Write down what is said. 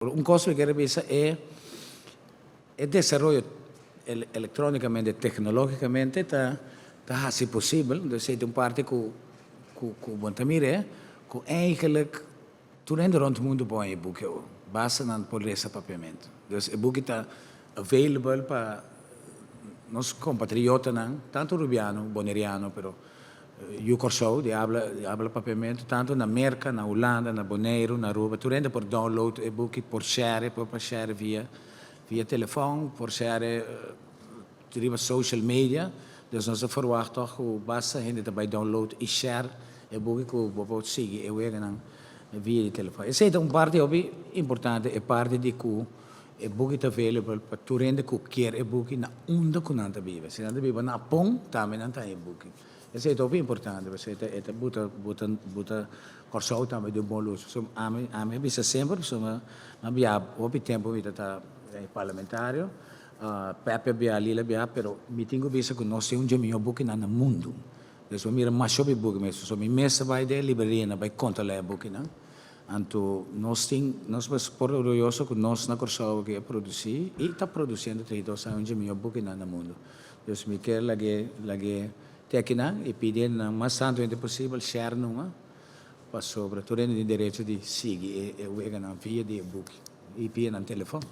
Un costo que revisa es el desarrollo electrónicamente, tecnológicamente, está así posible. Dus het een parte que want mire, que eigenlijk toen in de rond mundo bom e boek basta na por esse papiamento. Dus o boek está available para nos compatriotas, tanto rubiano, boneriano, pero io corso di habla papiamento tanto na America, na Holanda, na Bonaire, na Aruba. Tu rende por download e book por share via telefoon, por share via social media. Dus nós verwachten que basta gente daarbij download e share e book que bijvoorbeeld siga e weer dan via di telefoon. E sei un parte hobby importante e parte di cui e book is available per tu rende que quer e book na onda con anta vive. Se anta vive na pong também anta e book. Esse é o importante, você é buta corso também de bom luxo. So ame bisa sempre, so abbiamo o tempo vita ta parlamentario, Pepe abbiamo Lila abbiamo, però mi tengo bisa che nós temos um melhor book no mundo. Então mira mais sobre book mesmo, so mi messa vai de libreria vai conta le book não. Anto nós vamos por orgulhoso que nós na corso que produzir e está produzindo tudo sa um melhor book no mundo. Então me quer lage tecna e pedir na mais tanto possível share numa para sobre tu rende direito de seguir e vega na via de book e via no telefone.